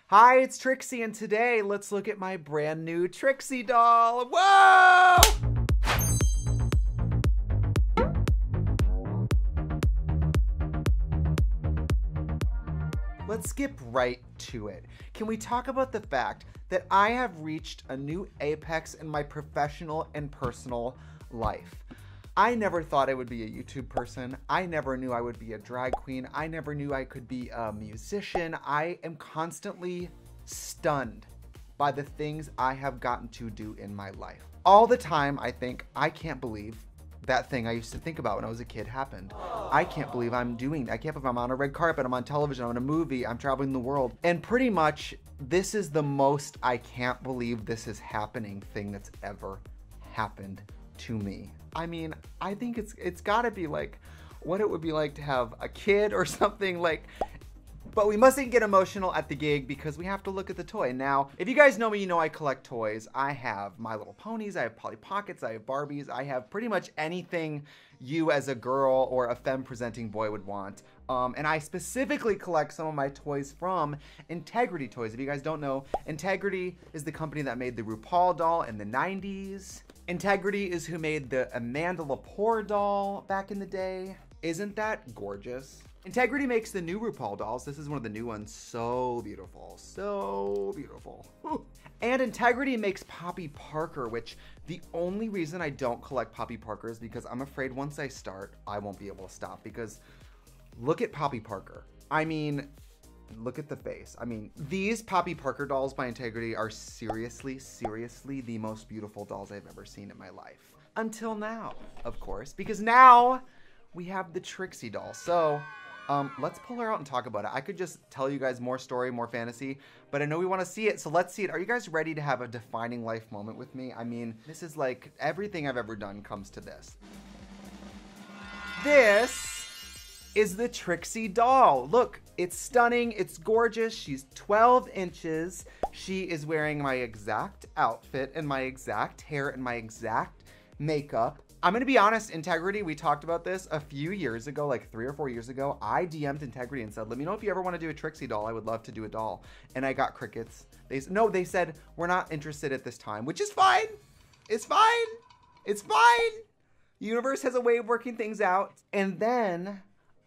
Hi, it's Trixie, and today let's look at my brand new Trixie doll. Whoa! Let's skip right to it. Can we talk about the fact that I have reached a new apex in my professional and personal life? I never thought I would be a YouTube person. I never knew I would be a drag queen. I never knew I could be a musician. I am constantly stunned by the things I have gotten to do in my life. All the time I think, I can't believe that thing I used to think about when I was a kid happened. I can't believe I'm doing that. I can't believe I'm on a red carpet, I'm on television, I'm in a movie, I'm traveling the world. And pretty much, this is the most I can't believe this is happening thing that's ever happened to me. I mean, I think it's gotta be like what it would be like to have a kid or something like, but we mustn't get emotional at the gig because we have to look at the toy. Now, if you guys know me, you know I collect toys. I have My Little Ponies, I have Polly Pockets, I have Barbies, I have pretty much anything you as a girl or a femme presenting boy would want. And I specifically collect some of my toys from Integrity Toys. If you guys don't know, Integrity is the company that made the RuPaul doll in the 90s. Integrity is who made the Amanda Lepore doll back in the day. Isn't that gorgeous? Integrity makes the new RuPaul dolls. This is one of the new ones. So beautiful, so beautiful. And Integrity makes Poppy Parker, which the only reason I don't collect Poppy Parker is because I'm afraid once I start, I won't be able to stop, because look at Poppy Parker. I mean, look at the face. I mean, these Poppy Parker dolls by Integrity are seriously, seriously the most beautiful dolls I've ever seen in my life. Until now, of course, because now we have the Trixie doll. So let's pull her out and talk about it. I could just tell you guys more story, more fantasy, but I know we want to see it, so let's see it. Are you guys ready to have a defining life moment with me? I mean, this is like everything I've ever done comes to this. This is the Trixie doll. Look, it's stunning, it's gorgeous. She's 12 inches. She is wearing my exact outfit and my exact hair and my exact makeup. I'm gonna be honest, Integrity, we talked about this a few years ago, like 3 or 4 years ago. I DM'd Integrity and said, let me know if you ever wanna do a Trixie doll. I would love to do a doll. And I got crickets. They said, we're not interested at this time, which is fine. It's fine. It's fine. The universe has a way of working things out. And then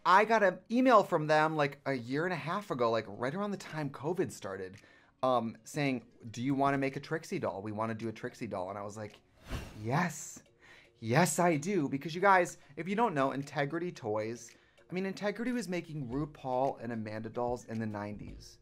I got an email from them like a year and a half ago, like right around the time COVID started, saying, do you want to make a Trixie doll? We want to do a Trixie doll. And I was like, yes. Yes, I do. Because you guys, if you don't know, Integrity Toys, I mean, Integrity was making RuPaul and Amanda dolls in the 90s.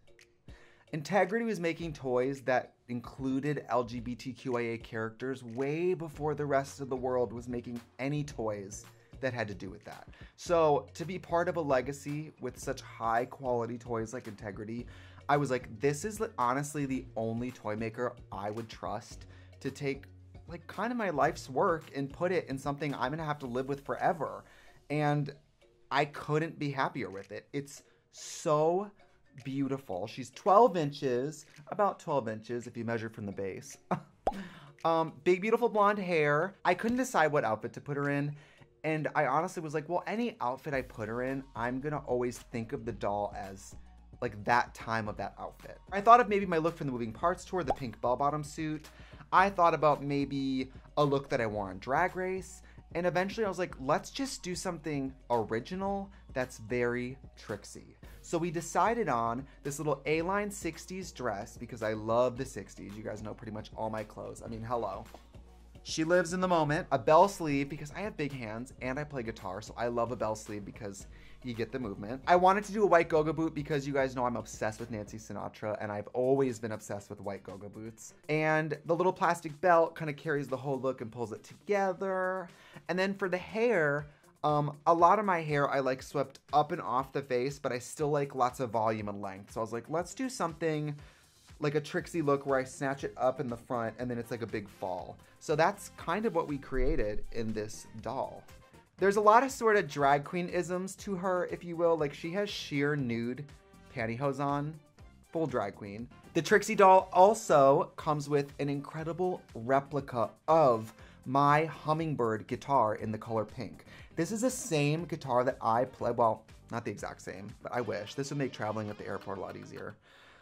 Integrity was making toys that included LGBTQIA characters way before the rest of the world was making any toys that had to do with that. So to be part of a legacy with such high quality toys like Integrity, I was like, this is honestly the only toy maker I would trust to take like kind of my life's work and put it in something I'm gonna have to live with forever. And I couldn't be happier with it. It's so beautiful. She's 12 inches, about 12 inches if you measure from the base. Big, beautiful blonde hair. I couldn't decide what outfit to put her in. And I honestly was like, well, any outfit I put her in, I'm gonna always think of the doll as like that time of that outfit. I thought of maybe my look from the Moving Parts tour, the pink bell-bottom suit. I thought about maybe a look that I wore on Drag Race. And eventually I was like, let's just do something original that's very Trixie. So we decided on this little A-line 60s dress because I love the 60s. You guys know pretty much all my clothes. I mean, hello. She lives in the moment. A bell sleeve because I have big hands and I play guitar, so I love a bell sleeve because you get the movement. I wanted to do a white go-go boot because you guys know I'm obsessed with Nancy Sinatra and I've always been obsessed with white go-go boots. And the little plastic belt kind of carries the whole look and pulls it together. And then for the hair, a lot of my hair I like swept up and off the face, but I still like lots of volume and length. So I was like, let's do something like a Trixie look where I snatch it up in the front and then it's like a big fall. So that's kind of what we created in this doll. There's a lot of sort of drag queen isms to her, if you will. Like she has sheer nude pantyhose on, full drag queen. The Trixie doll also comes with an incredible replica of my Hummingbird guitar in the color pink. This is the same guitar that I play, well, not the exact same, but I wish. This would make traveling at the airport a lot easier.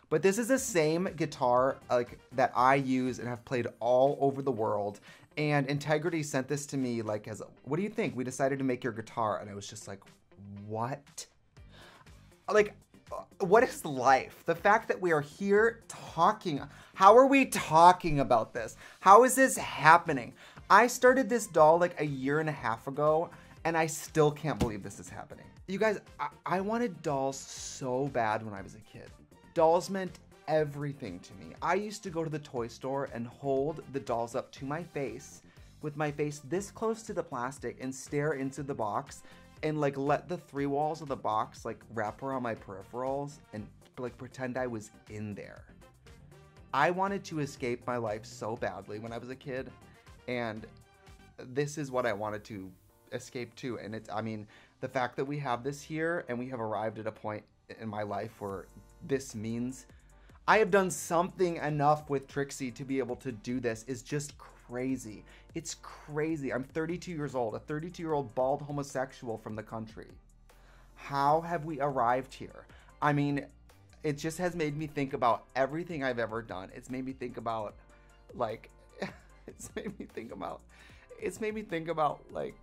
But this is the same guitar like that I use and have played all over the world. And Integrity sent this to me like as, what do you think? We decided to make your guitar. And I was just like, what? Like, what is life? The fact that we are here talking. How are we talking about this? How is this happening? I started this doll like 1.5 years ago, and I still can't believe this is happening. You guys, I wanted dolls so bad when I was a kid. Dolls meant everything to me. I used to go to the toy store and hold the dolls up to my face with my face this close to the plastic and stare into the box and like let the 3 walls of the box like wrap around my peripherals and like pretend I was in there. I wanted to escape my life so badly when I was a kid, and this is what I wanted to escape to. And it's, I mean, the fact that we have this here and we have arrived at a point in my life where this means I have done something enough with Trixie to be able to do this is just crazy. It's crazy. I'm 32 years old, a 32-year-old bald homosexual from the country. How have we arrived here? I mean, it just has made me think about everything I've ever done. It's made me think about, like, it's made me think about, like,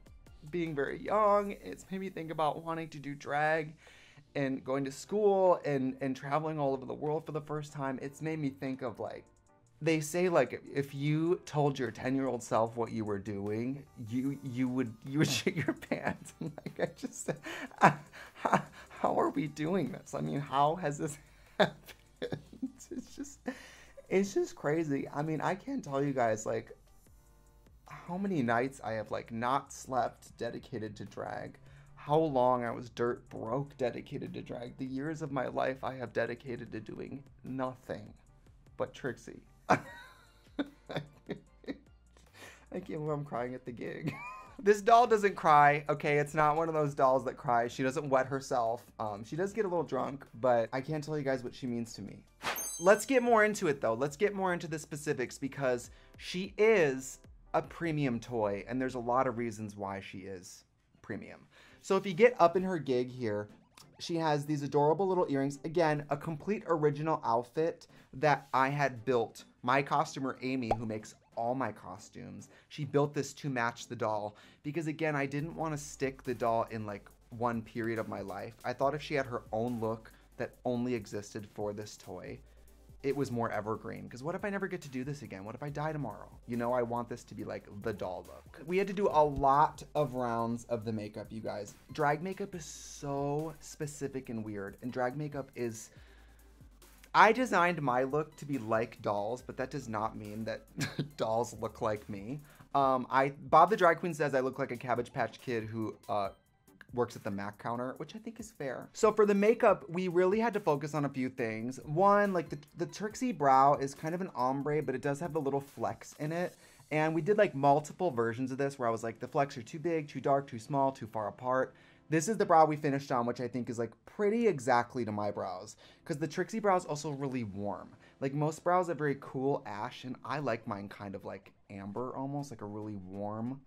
being very young. It's made me think about wanting to do drag and going to school and traveling all over the world for the first time. It's made me think of, like, they say, like, if you told your 10-year-old self what you were doing, you would shit your pants. Like, I just, how are we doing this? I mean, how has this happened? It's just crazy. I mean, I can't tell you guys, like, how many nights I have, like, not slept dedicated to drag. How long I was dirt broke dedicated to drag. The years of my life I have dedicated to doing nothing but Trixie. I can't believe I'm crying at the gig. This doll doesn't cry, okay? It's not one of those dolls that cries. She doesn't wet herself. She does get a little drunk, but I can't tell you guys what she means to me. Let's get more into it, though. Let's get more into the specifics, because she is a premium toy, and there's a lot of reasons why she is premium. So if you get up in her gig here, she has these adorable little earrings. Again, a complete original outfit that I had built. My costumer, Amy, who makes all my costumes, she built this to match the doll because, again, I didn't want to stick the doll in like one period of my life. I thought if she had her own look that only existed for this toy, it was more evergreen. Because what if I never get to do this again? What if I die tomorrow? You know, I want this to be like the doll look. We had to do a lot of rounds of the makeup, you guys. Drag makeup is so specific and weird. And drag makeup is... I designed my look to be like dolls, but that does not mean that dolls look like me. Bob the Drag Queen says I look like a Cabbage Patch Kid who works at the Mac counter, which I think is fair. So for the makeup, we really had to focus on a few things. One, like the Trixie brow is kind of an ombre, but it does have the little flecks in it. And we did like multiple versions of this where I was like, the flecks are too big, too dark, too small, too far apart. This is the brow we finished on, which I think is like pretty exactly to my brows, because the Trixie brow is also really warm. Like most brows are very cool ash, and I like mine kind of like amber, almost like a really warm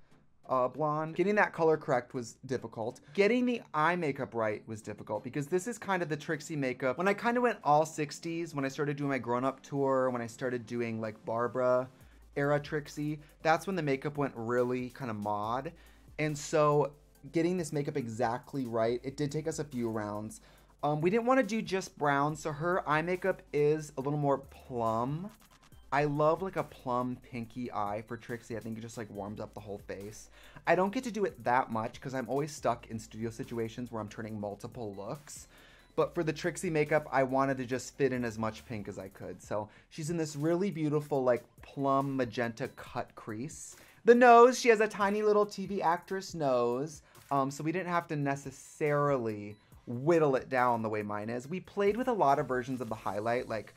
blonde. Getting that color correct was difficult. Getting the eye makeup right was difficult, because this is kind of the Trixie makeup. When I kind of went all 60s, when I started doing my grown-up tour, when I started doing like Barbara era Trixie, that's when the makeup went really kind of mod. And so getting this makeup exactly right, it did take us a few rounds. We didn't want to do just brown, so her eye makeup is a little more plum. I love like a plum pinky eye for Trixie. I think it just like warms up the whole face. I don't get to do it that much because I'm always stuck in studio situations where I'm turning multiple looks. But for the Trixie makeup, I wanted to just fit in as much pink as I could. So she's in this really beautiful like plum magenta cut crease. The nose, she has a tiny little TV actress nose. So we didn't have to necessarily whittle it down the way mine is. We played with a lot of versions of the highlight. Like,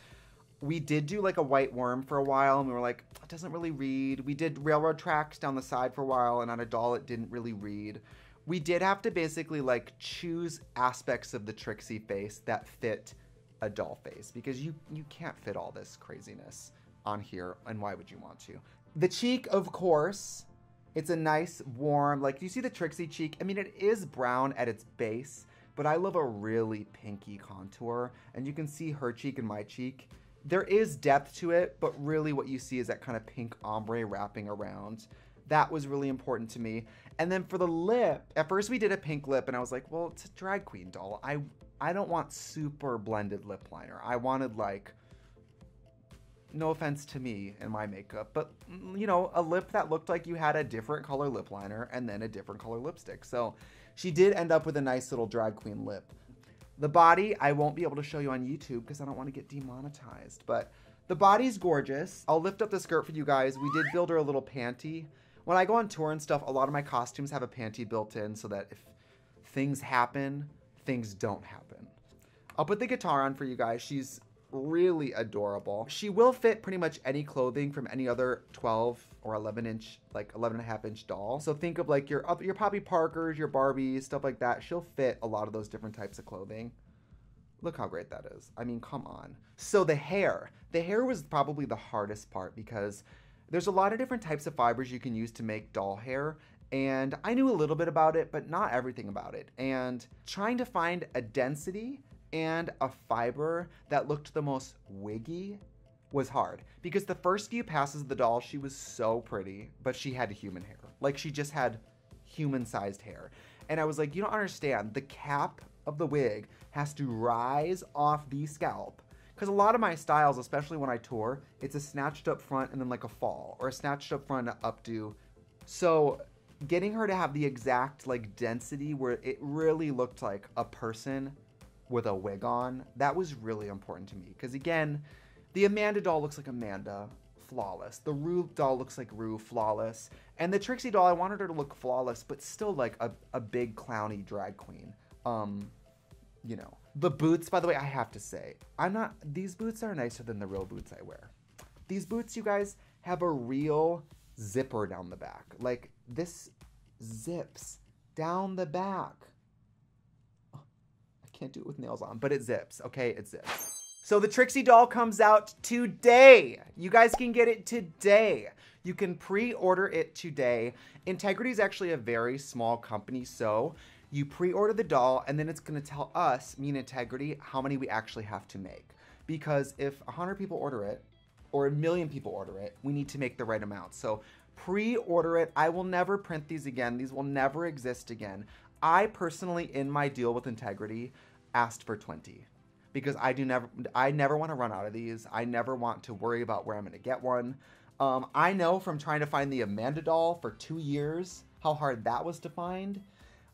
we did do like a white worm for a while, and we were like, it doesn't really read. We did railroad tracks down the side for a while, and on a doll it didn't really read. We did have to basically like choose aspects of the Trixie face that fit a doll face, because you can't fit all this craziness on here, and why would you want to? The cheek, of course, it's a nice warm, like you see the Trixie cheek. I mean, it is brown at its base, but I love a really pinky contour, and you can see her cheek and my cheek. There is depth to it, but really what you see is that kind of pink ombre wrapping around. That was really important to me. And then for the lip, at first we did a pink lip, and I was like, well, it's a drag queen doll. I don't want super blended lip liner. I wanted, like, no offense to me and my makeup, but, you know, a lip that looked like you had a different color lip liner and then a different color lipstick. So she did end up with a nice little drag queen lip. The body, I won't be able to show you on YouTube because I don't want to get demonetized, but the body's gorgeous. I'll lift up the skirt for you guys. We did build her a little panty. When I go on tour and stuff, a lot of my costumes have a panty built in so that if things happen, things don't happen. I'll put the guitar on for you guys. She's really adorable. She will fit pretty much any clothing from any other 12 or 11 inch, like 11.5 inch doll. So think of like your Poppy Parkers, your Barbies, stuff like that. She'll fit a lot of those different types of clothing. Look how great that is. I mean, come on. So the hair was probably the hardest part because there's a lot of different types of fibers you can use to make doll hair. And I knew a little bit about it, but not everything about it. And trying to find a density and a fiber that looked the most wiggy was hard because the first few passes of the doll, she was so pretty, but she had human hair. Like she just had human-sized hair. And I was like, you don't understand. The cap of the wig has to rise off the scalp. Because a lot of my styles, especially when I tour, it's a snatched up front and then like a fall, or a snatched up front and updo. So getting her to have the exact like density where it really looked like a person with a wig on, that was really important to me. Because again, the Amanda doll looks like Amanda, flawless. The Ru doll looks like Ru, flawless. And the Trixie doll, I wanted her to look flawless, but still like a big clowny drag queen. You know. The boots, by the way, I have to say, these boots are nicer than the real boots I wear. These boots, you guys, have a real zipper down the back. Like, this zips down the back. Can't do it with nails on, but it zips, okay? It zips. So the Trixie doll comes out today. You guys can get it today. You can pre-order it today. Integrity is actually a very small company, so you pre-order the doll, and then it's gonna tell us, me and Integrity, how many we actually have to make. Because if 100 people order it, or 1,000,000 people order it, we need to make the right amount. So pre-order it. I will never print these again. These will never exist again. I personally, in my deal with Integrity, asked for 20 because I never want to run out of these. I never want to worry about where I'm going to get one. I know from trying to find the Amanda doll for 2 years how hard that was to find.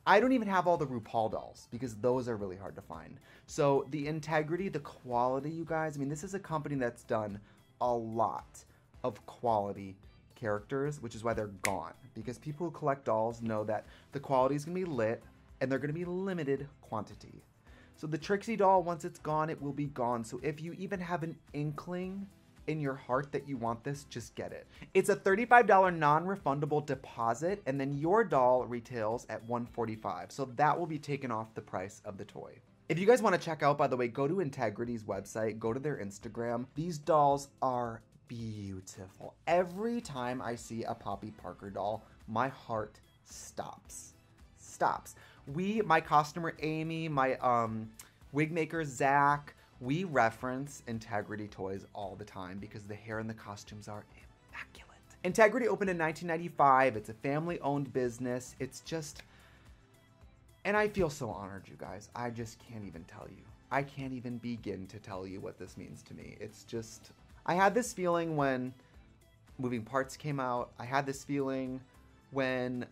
I don't even have all the RuPaul dolls because those are really hard to find. So the Integrity, the quality, you guys, I mean, this is a company that's done a lot of quality characters, which is why they're gone, because people who collect dolls know that the quality is going to be lit and they're going to be limited quantity. So the Trixie doll, once it's gone, it will be gone. So if you even have an inkling in your heart that you want this, just get it. It's a $35 non-refundable deposit, and then your doll retails at $145. So that will be taken off the price of the toy. If you guys want to check out, by the way, go to Integrity's website, go to their Instagram. These dolls are beautiful. Every time I see a Poppy Parker doll, my heart stops. My costumer Amy, my wig maker Zach, we reference Integrity toys all the time because the hair and the costumes are immaculate. Integrity opened in 1995. It's a family-owned business. It's just, and I feel so honored, you guys. I just can't even tell you. I can't even begin to tell you what this means to me. It's just, I had this feeling when Moving Parts came out. I had this feeling when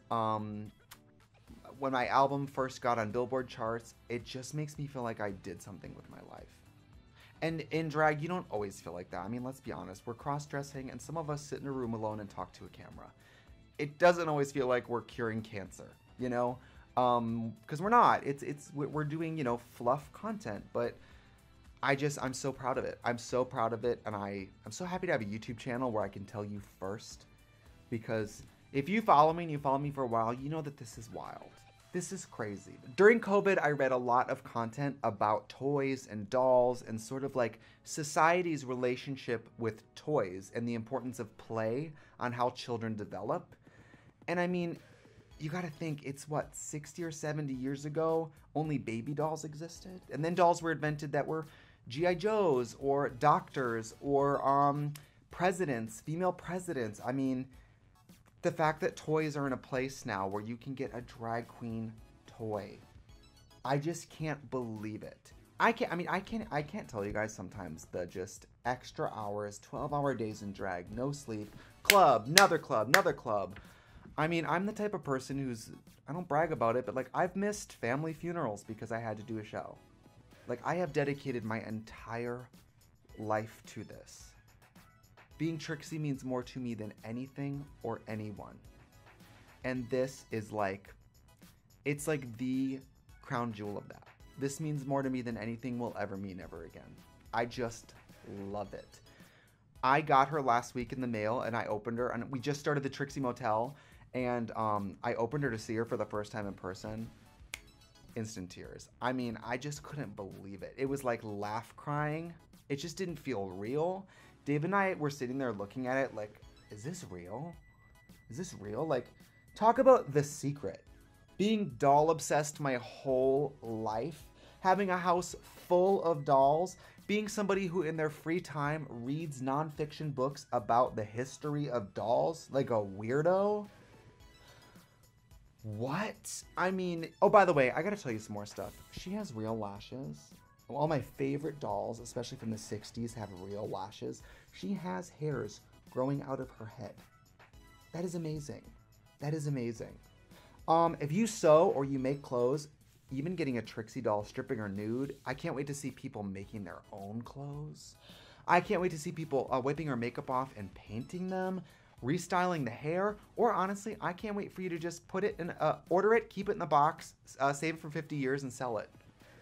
my album first got on Billboard charts. It just makes me feel like I did something with my life. And in drag, you don't always feel like that. I mean, let's be honest. We're cross-dressing, and some of us sit in a room alone and talk to a camera. It doesn't always feel like we're curing cancer, you know? Because we're not. We're doing, you know, fluff content, but I'm so proud of it. I'm so proud of it, and I'm so happy to have a YouTube channel where I can tell you first, because if you follow me and you follow me for a while, you know that this is wild. This is crazy. During COVID, I read a lot of content about toys and dolls and sort of like society's relationship with toys and the importance of play on how children develop. And I mean, you gotta think, it's what, 60 or 70 years ago, only baby dolls existed? And then dolls were invented that were G.I. Joes or doctors or presidents, female presidents. I mean, the fact that toys are in a place now where you can get a drag queen toy, I just can't believe it. I can't tell you guys sometimes the just extra hours, 12-hour days in drag, no sleep, club, another club, another club. I mean, I'm the type of person who's, I don't brag about it, but like I've missed family funerals because I had to do a show. Like I have dedicated my entire life to this. Being Trixie means more to me than anything or anyone. And this is like, it's like the crown jewel of that. This means more to me than anything will ever mean ever again. I just love it. I got her last week in the mail and I opened her, and we just started the Trixie Motel, and I opened her to see her for the first time in person. Instant tears. I mean, I just couldn't believe it. It was like laugh crying. It just didn't feel real. Dave and I were sitting there looking at it like, is this real? Is this real? Like, talk about The Secret. Being doll obsessed my whole life, having a house full of dolls, being somebody who in their free time reads nonfiction books about the history of dolls like a weirdo. What? I mean, oh, by the way, I gotta tell you some more stuff. She has real lashes. All my favorite dolls, especially from the 60s, have real lashes. She has hairs growing out of her head. That is amazing. That is amazing. If you sew or you make clothes, even getting a Trixie doll, stripping her nude, I can't wait to see people making their own clothes. I can't wait to see people wiping her makeup off and painting them, restyling the hair, or honestly, I can't wait for you to just put it in, order it, keep it in the box, save it for 50 years and sell it.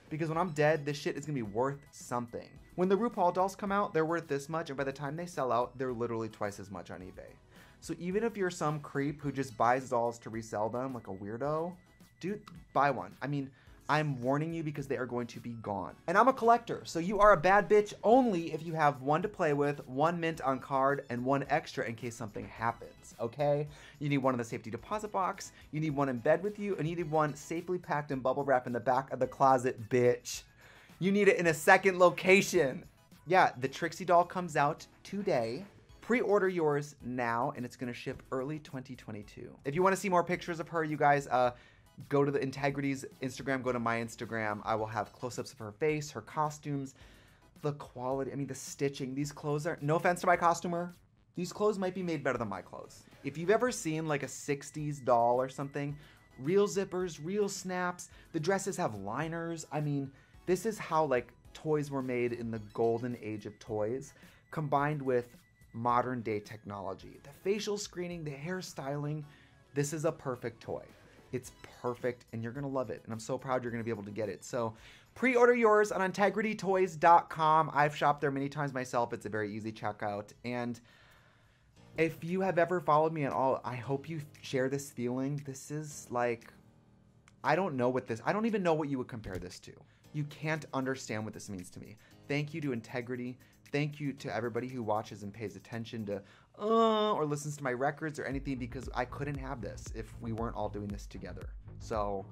Because when I'm dead, this shit is gonna be worth something. When the RuPaul dolls come out, they're worth this much, and by the time they sell out, they're literally twice as much on eBay. So even if you're some creep who just buys dolls to resell them like a weirdo, dude, buy one. I mean, I'm warning you because they are going to be gone. And I'm a collector, so you are a bad bitch only if you have one to play with, one mint on card, and one extra in case something happens, okay? You need one in the safety deposit box, you need one in bed with you, and you need one safely packed in bubble wrap in the back of the closet, bitch. You need it in a second location. Yeah, the Trixie doll comes out today. Pre-order yours now, and it's gonna ship early 2022. If you wanna see more pictures of her, you guys, go to the Integrity's Instagram, go to my Instagram. I will have close-ups of her face, her costumes, the quality, I mean, the stitching. These clothes are, no offense to my costumer, these clothes might be made better than my clothes. If you've ever seen like a 60s doll or something, real zippers, real snaps, the dresses have liners. I mean, this is how like toys were made in the golden age of toys, combined with modern day technology. The facial screening, the hairstyling, this is a perfect toy. It's perfect, and you're gonna love it, and I'm so proud you're gonna be able to get it. So pre-order yours on integritytoys.com. I've shopped there many times myself. It's a very easy checkout, and if you have ever followed me at all, I hope you share this feeling. This is like, I don't even know what you would compare this to. You can't understand what this means to me. Thank you to Integrity. Thank you to everybody who watches and pays attention to or listens to my records or anything, because I couldn't have this if we weren't all doing this together. So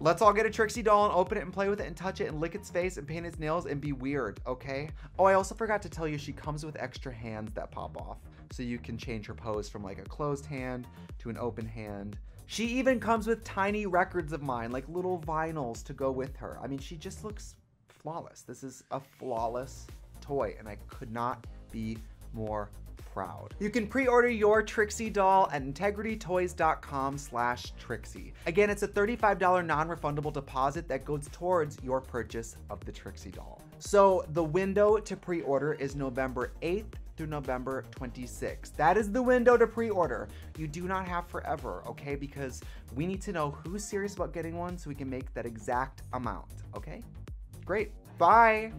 let's all get a Trixie doll and open it and play with it and touch it and lick its face and paint its nails and be weird, okay? Oh, I also forgot to tell you, she comes with extra hands that pop off, so you can change her pose from like a closed hand to an open hand. She even comes with tiny records of mine, like little vinyls to go with her. I mean, she just looks flawless. This is a flawless toy, and I could not be more proud. You can pre-order your Trixie doll at integritytoys.com/Trixie. Again, it's a $35 non-refundable deposit that goes towards your purchase of the Trixie doll. So the window to pre-order is November 8th through November 26th. That is the window to pre-order. You do not have forever, okay? Because we need to know who's serious about getting one so we can make that exact amount, okay? Great, bye.